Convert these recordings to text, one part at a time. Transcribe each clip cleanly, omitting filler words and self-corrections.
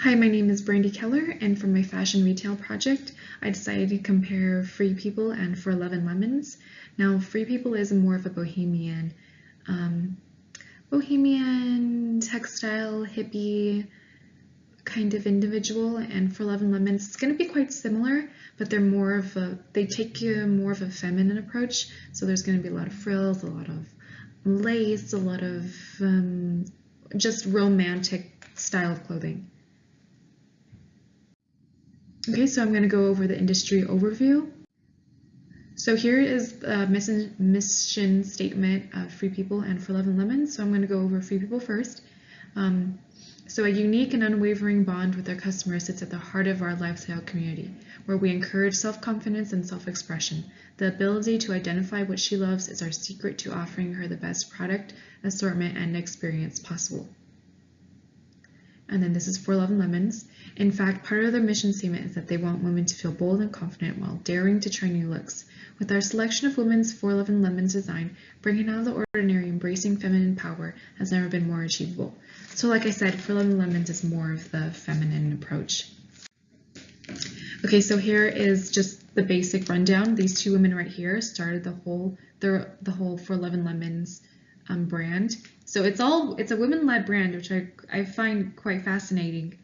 Hi, my name is Brandy Keller, and for my fashion retail project, I decided to compare Free People and For 11 Lemons. Now, Free People is more of a bohemian textile, hippie kind of individual, and For 11 Lemons, it's going to be quite similar, but they take more of a feminine approach. So there's going to be a lot of frills, a lot of lace, a lot of just romantic style of clothing. Okay, so I'm going to go over the industry overview. So here is the mission statement of Free People and For 11 Lemons. So I'm going to go over Free People first. So a unique and unwavering bond with our customers sits at the heart of our lifestyle community, where we encourage self-confidence and self-expression. The ability to identify what she loves is our secret to offering her the best product, assortment, and experience possible. And then this is For 11 Lemons. In fact, part of their mission statement is that they want women to feel bold and confident while daring to try new looks. With our selection of women's For 11 Lemons design, bringing out of the ordinary, embracing feminine power has never been more achievable. So like I said, For 11 Lemons is more of the feminine approach. Okay, so here is just the basic rundown. These two women right here started the whole For 11 Lemons brand. So it's a women-led brand, which I find quite fascinating.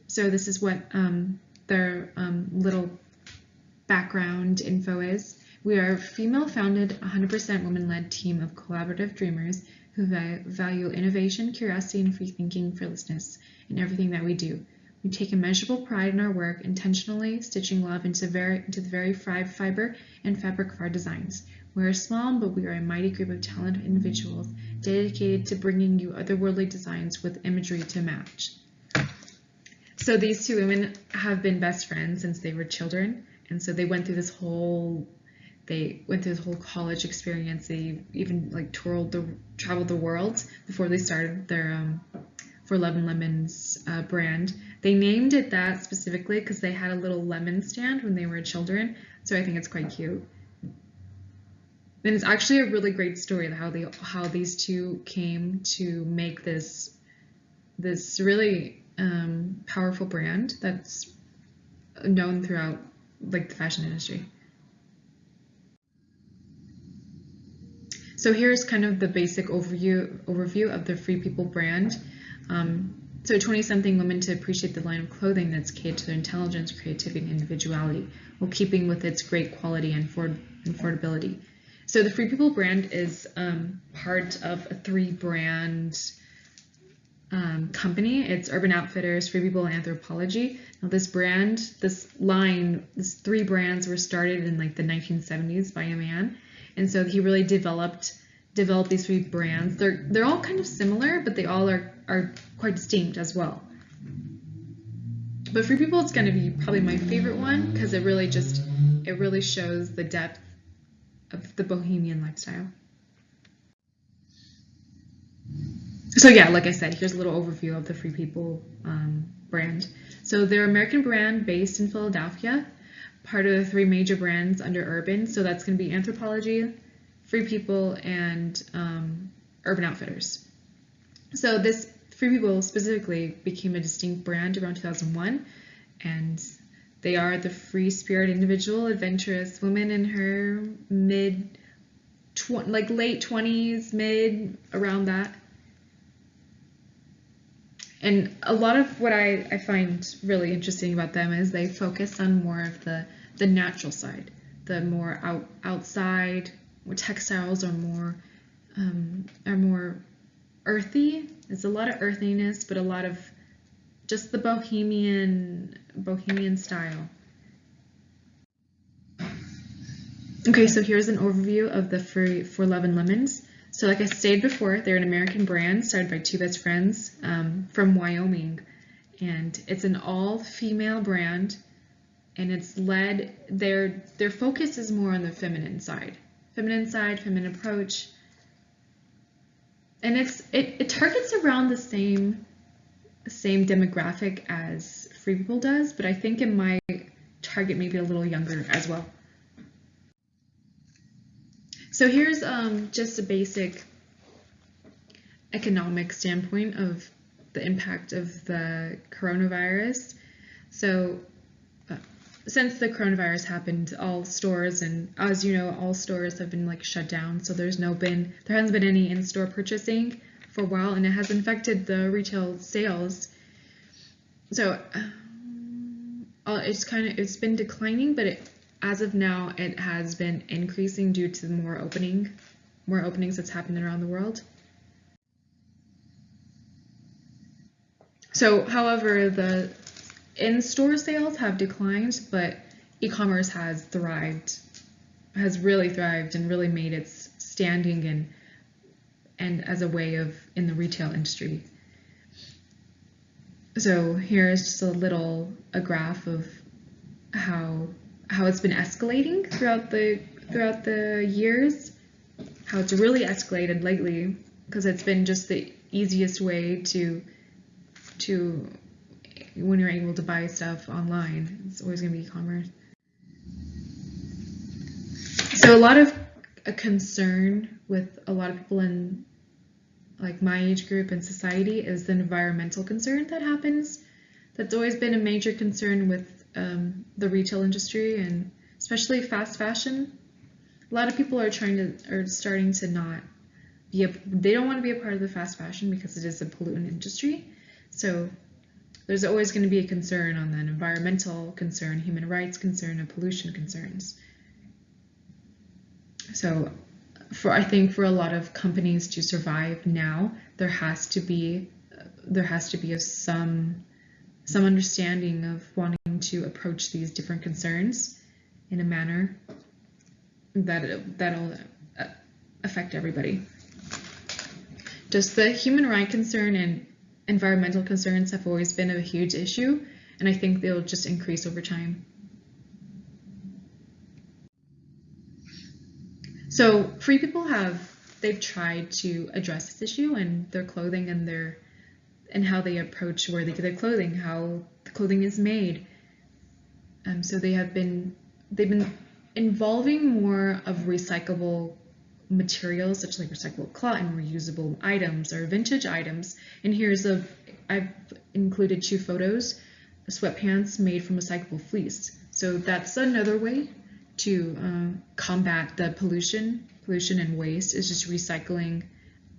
So this is what their little background info is. We are a female-founded, 100% women-led team of collaborative dreamers who value innovation, curiosity, and free thinking, fearlessness in everything that we do. We take immeasurable pride in our work, intentionally stitching love into the very fiber and fabric of our designs. We are small, but we are a mighty group of talented individuals dedicated to bringing you otherworldly designs with imagery to match. So these two women have been best friends since they were children, and so they went through this whole college experience. They even like traveled the world before they started their For 11 Lemons brand. They named it that specifically because they had a little lemon stand when they were children, so I think it's quite cute. And it's actually a really great story of how these two came to make this really powerful brand that's known throughout like the fashion industry. So here's kind of the basic overview of the Free People brand. So 20-something women to appreciate the line of clothing that's catered to their intelligence, creativity, and individuality, while keeping with its great quality and affordability. So the Free People brand is part of a 3-brand company. It's Urban Outfitters, Free People, and Anthropologie. Now this 3 brands were started in like the 1970s by a man, and so he really developed these 3 brands. They're all kind of similar, but they all are quite distinct as well. But Free People is going to be probably my favorite one because it really shows the depth of the bohemian lifestyle. So yeah, like I said, here's a little overview of the Free People brand. So they're an American brand based in Philadelphia, part of the 3 major brands under Urban. So that's going to be Anthropologie, Free People, and Urban Outfitters. So this Free People specifically became a distinct brand around 2001, and they are the free-spirited individual, adventurous woman in her late 20s, around that. And a lot of what I find really interesting about them is they focus on more of the natural side, the more outside. Textiles are more earthy. There's a lot of earthiness, but a lot of just the bohemian style. Okay, so here's an overview of the For 11 Lemons. So like I stated before, they're an American brand started by 2 best friends from Wyoming, and it's an all-female brand, and it's led, their focus is more on the feminine side, feminine approach, and it targets around the same demographic as Free People does, but I think it might target maybe a little younger as well. So here's just a basic economic standpoint of the impact of the coronavirus. So since the coronavirus happened, all stores, and as you know, all stores have been like shut down. So there hasn't been any in-store purchasing for a while, and it has affected the retail sales. So it's been declining, but as of now, it has been increasing due to more openings that's happening around the world. So, however, the in-store sales have declined, but e-commerce has really thrived and really made its standing and as a way of in the retail industry. So here is just a graph of how it's been escalating throughout the years, how it's really escalated lately, because it's been just the easiest way to when you're able to buy stuff online. It's always going to be e-commerce. So a concern with a lot of people in like my age group and society is the environmental concern that happens. That's always been a major concern with the retail industry, and especially fast fashion. A lot of people are starting to not they don't want to be a part of the fast fashion because it is a pollutant industry. So there's always going to be a concern on that environmental concern, human rights concern, and pollution concerns. So I think for a lot of companies to survive now, there has to be some understanding of wanting to approach these different concerns in a manner that'll affect everybody. Just the human rights concern and environmental concerns have always been a huge issue, and I think they'll just increase over time. So Free People they've tried to address this issue and their clothing and how they approach where they get their clothing, how the clothing is made. So they've been involving more of recyclable materials, such like recyclable cotton, reusable items, or vintage items. And I've included 2 photos, sweatpants made from recyclable fleece. So that's another way to combat the pollution and waste, is just recycling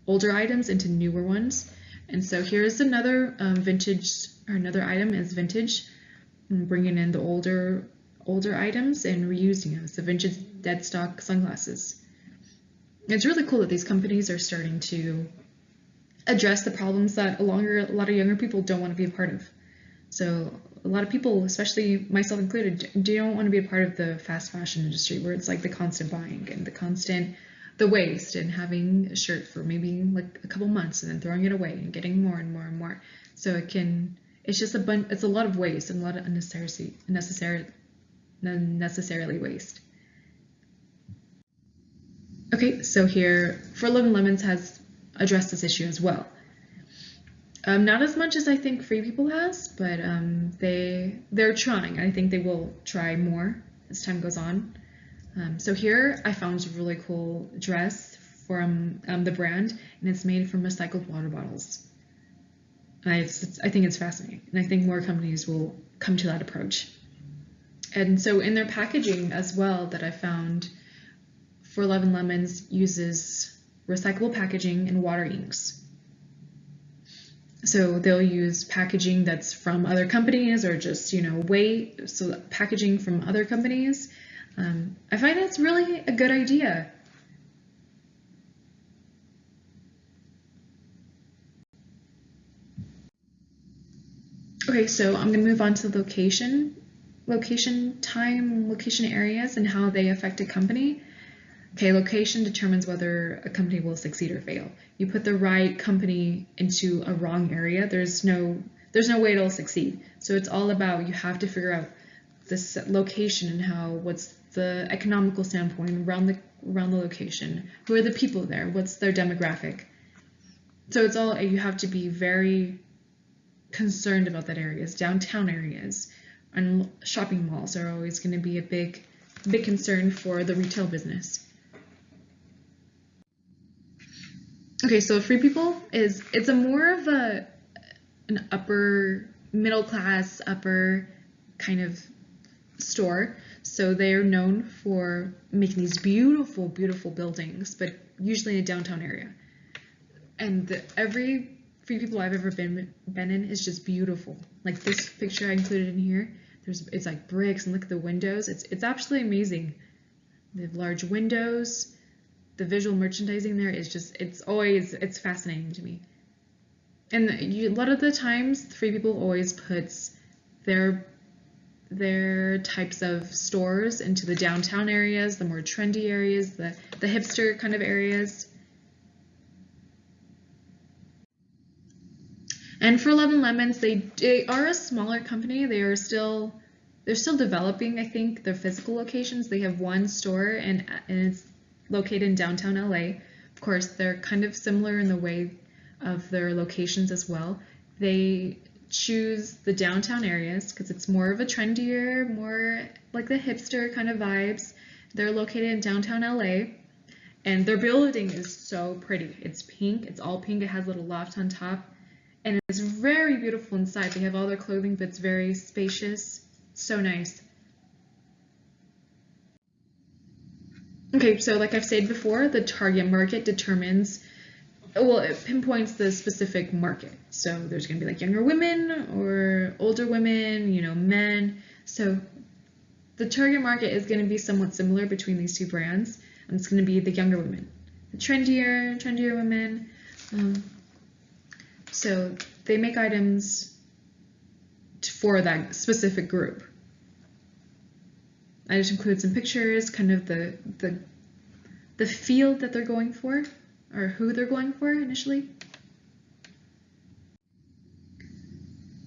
older items into newer ones. And so here's another another item is vintage, bringing in the older items and reusing them. So vintage dead stock sunglasses. It's really cool that these companies are starting to address the problems that a lot of younger people don't want to be a part of. So a lot of people, especially myself included, don't want to be a part of the fast fashion industry, where it's like the constant buying and the waste, and having a shirt for maybe like a couple months and then throwing it away and getting more and more and more. So it's just it's a lot of waste and a lot of unnecessarily waste. Okay, so here, For 11 Lemons has addressed this issue as well. Not as much as I think Free People has, but they're trying. I think they will try more as time goes on. So here I found a really cool dress from the brand, and it's made from recycled water bottles. I think it's fascinating, and I think more companies will come to that approach. And so in their packaging as well, that I found, For 11 Lemons uses recyclable packaging and water inks. So they'll use packaging that's from other companies, or just packaging from other companies. I find that's really a good idea. Okay, so I'm going to move on to location areas and how they affect a company. Okay, location determines whether a company will succeed or fail. You put the right company into a wrong area, there's no way it'll succeed. So it's all about, you have to figure out this location and what's the economical standpoint around the location. Who are the people there? What's their demographic? So it's all, you have to be very concerned about that areas. Downtown areas and shopping malls are always going to be a big concern for the retail business. Okay, so Free People it's a more of an upper middle class, upper kind of store. So they're known for making these beautiful, beautiful buildings, but usually in a downtown area. And every Free People I've ever been in is just beautiful. Like this picture I included in here, it's like bricks, and look at the windows. It's absolutely amazing. They have large windows. The visual merchandising there is just, it's fascinating to me. And a lot of the times, Free People always puts their types of stores into the downtown areas, the more trendy areas, the hipster kind of areas. And for 11 Lemons, they are a smaller company. They're still developing, I think, their physical locations. They have one store and it's located in downtown LA. Of course, they're kind of similar in the way of their locations as well. They choose the downtown areas because it's more of a trendier, more like the hipster kind of vibes. They're located in downtown LA, and their building is so pretty. It's pink, it's all pink, it has a little loft on top, and it's very beautiful inside. They have all their clothing, but it's very spacious, so nice. Okay, so like I've said before, the target market determines, well, it pinpoints the specific market. So there's going to be like younger women or older women, men. So the target market is going to be somewhat similar between these two brands, and it's going to be the younger women, the trendier women. So they make items for that specific group. I just include some pictures, kind of the field that they're going for, or who they're going for initially.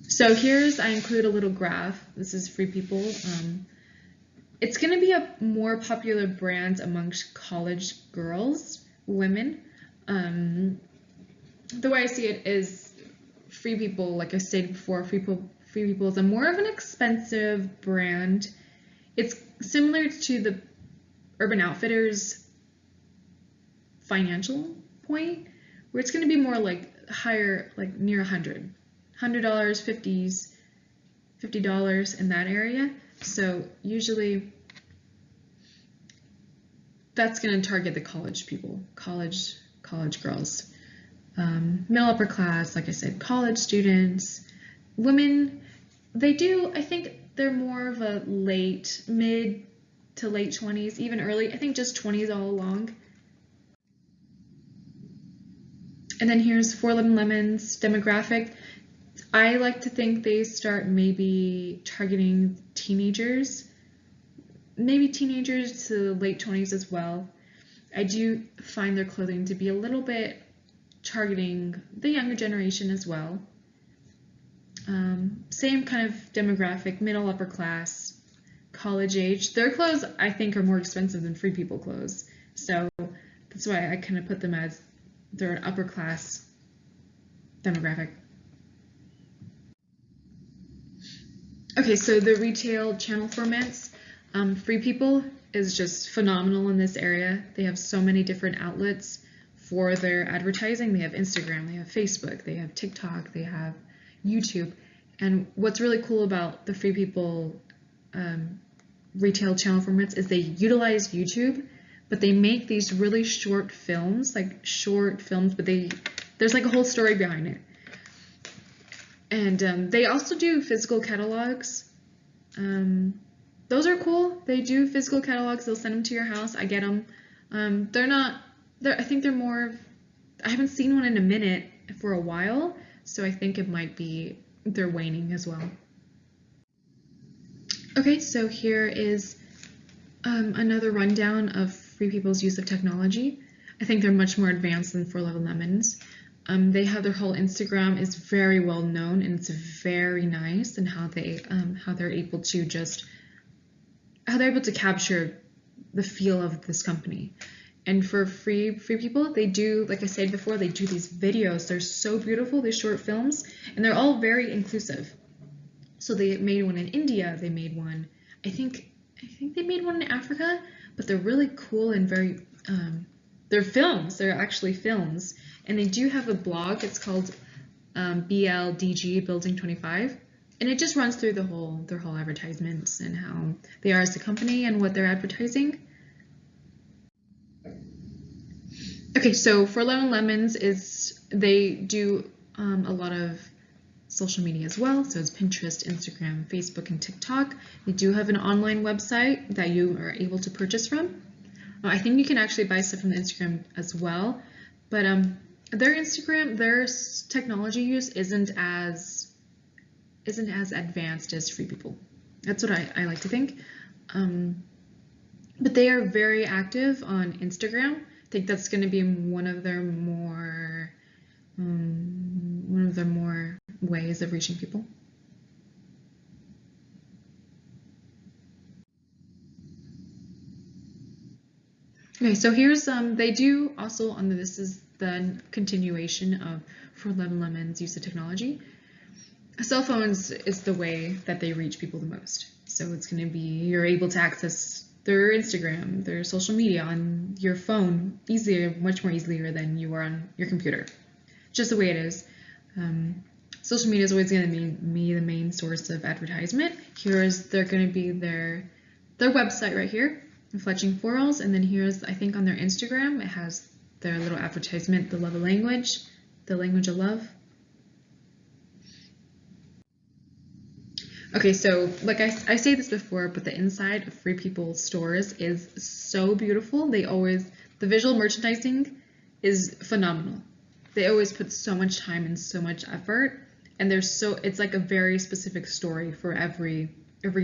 So I include a little graph. This is Free People. It's going to be a more popular brand amongst college girls, women. The way I see it is Free People, like I stated before, Free People is a more of an expensive brand. It's similar to the Urban Outfitters financial point, where it's going to be more like higher, like near $100, $50 in that area. So usually that's going to target the college people, college girls. Middle upper class, like I said, college students. Women, I think they're more of a mid to late 20s, even early, I think just 20s all along. And then here's 411 Lemons demographic. I like to think they start maybe targeting teenagers, maybe teenagers to late 20s as well. I do find their clothing to be a little bit targeting the younger generation as well. Same kind of demographic, middle upper class, college age. Their clothes, I think, are more expensive than Free People clothes. So that's why I kind of put them as they're an upper class demographic. Okay, so the retail channel formats. Free People is just phenomenal in this area. They have so many different outlets for their advertising. They have Instagram, they have Facebook, they have TikTok, they have YouTube. And what's really cool about the Free People retail channel formats is they utilize YouTube, but they make these really short films, but there's like a whole story behind it. And they also do physical catalogs. Those are cool. They do physical catalogs. They'll send them to your house. I get them. I think they're more, I haven't seen one in a minute for a while, so I think it might be they're waning as well. Okay, so here is another rundown of Free People's use of technology. I think they're much more advanced than 411 Lemons. They have their whole Instagram is very well known, and it's very nice, and how they're able to capture the feel of this company. And for Free People, they do, like I said before, they do these videos. They're so beautiful, these short films, and they're all very inclusive. So they made one in India, they made one, I think they made one in Africa, but they're really cool and very, they're actually films. And they do have a blog, it's called BLDG Building 25. And it just runs through their whole advertisements and how they are as a company and what they're advertising. Okay, so For 11 Lemons they do a lot of social media as well. So it's Pinterest, Instagram, Facebook, and TikTok. They do have an online website that you are able to purchase from. I think you can actually buy stuff from the Instagram as well, but their Instagram, their technology use isn't as advanced as Free People. That's what I like to think. But they are very active on Instagram. I think that's going to be one of their more ways of reaching people. Okay, so here's they do also this is the continuation of For 11 Lemons use of technology. Cell phones is the way that they reach people the most. So it's going to be you're able to access their Instagram, their social media on your phone much more easier than you are on your computer. Just the way it is. Social media is always going to be the main source of advertisement. They're going to be their website right here, Fletching Florals, and then here's, I think on their Instagram, it has their little advertisement, the love of language, the language of love. Okay, so like I say this before, but the inside of Free People stores is so beautiful. The visual merchandising is phenomenal. They always put so much time and so much effort, and it's like a very specific story for every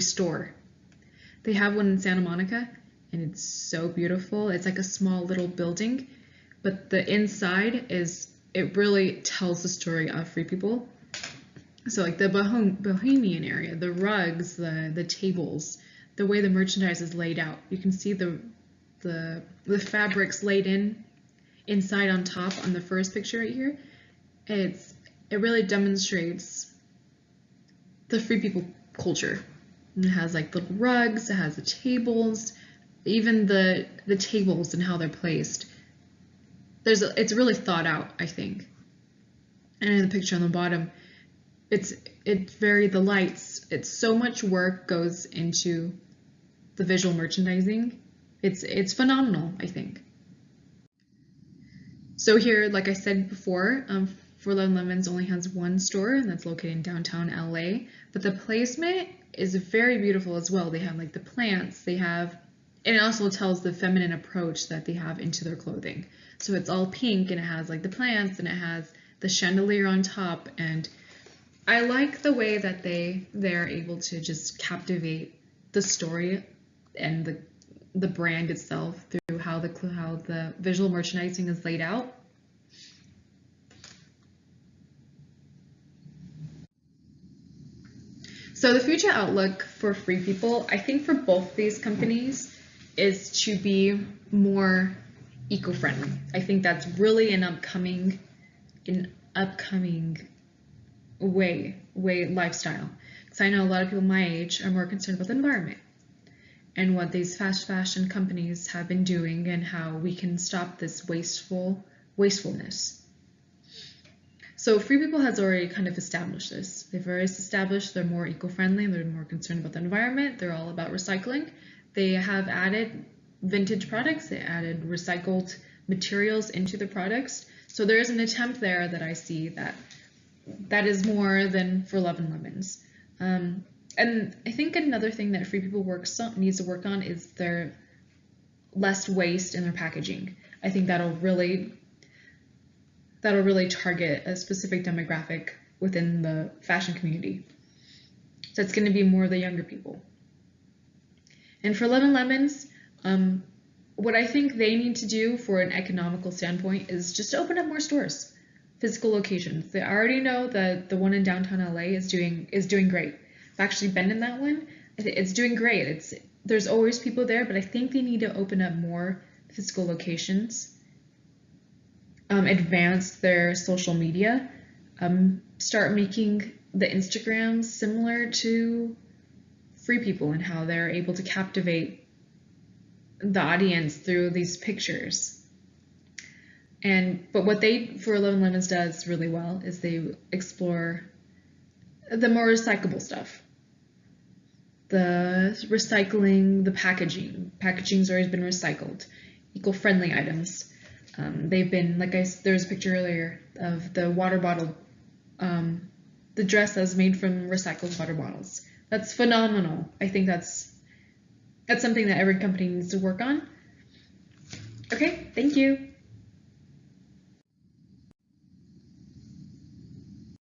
store. They have one in Santa Monica, and it's so beautiful. It's like a small little building, but the inside it really tells the story of Free People. So like the bohemian area, the rugs, the tables, the way the merchandise is laid out. You can see the fabrics laid inside on top on the first picture right here. It really demonstrates the Free People culture. And it has like little rugs, it has the tables, even the tables and how they're placed. It's really thought out, I think. And in the picture on the bottom, the lights, it's so much work goes into the visual merchandising. It's phenomenal, I think. So here, like I said before, For 11 Lemons only has one store, and that's located in downtown LA. But the placement is very beautiful as well. They have like the plants, and it also tells the feminine approach that they have into their clothing. So it's all pink, and it has like the plants, and it has the chandelier on top, and I like the way that they're able to just captivate the story and the brand itself through how the visual merchandising is laid out. So the future outlook for Free People, I think for both these companies, is to be more eco-friendly. I think that's really an upcoming way lifestyle. Because I know a lot of people my age are more concerned about the environment and what these fast fashion companies have been doing and how we can stop this wastefulness. So Free People has already kind of established this. They've already established they're more eco-friendly, they're more concerned about the environment, they're all about recycling. They have added vintage products, they added recycled materials into the products. So there is an attempt there that I see that is more than For 11 Lemons. And I think another thing that Free People needs to work on is their less waste in their packaging. I think that'll really target a specific demographic within the fashion community. So it's going to be more the younger people. And For 11 Lemons, what I think they need to do for an economical standpoint is just open up more stores, physical locations. They already know that the one in downtown LA is doing great. I've actually been in that one. It's doing great. There's always people there, but I think they need to open up more physical locations, advance their social media, start making the Instagrams similar to Free People and how they're able to captivate the audience through these pictures. But what For 11 Lemons does really well is they explore the more recyclable stuff. The recycling, the packaging. Packaging's always been recycled. Eco-friendly items. They've been, there's a picture earlier of the water bottle, the dress that's made from recycled water bottles. That's phenomenal. I think that's something that every company needs to work on. Okay, thank you.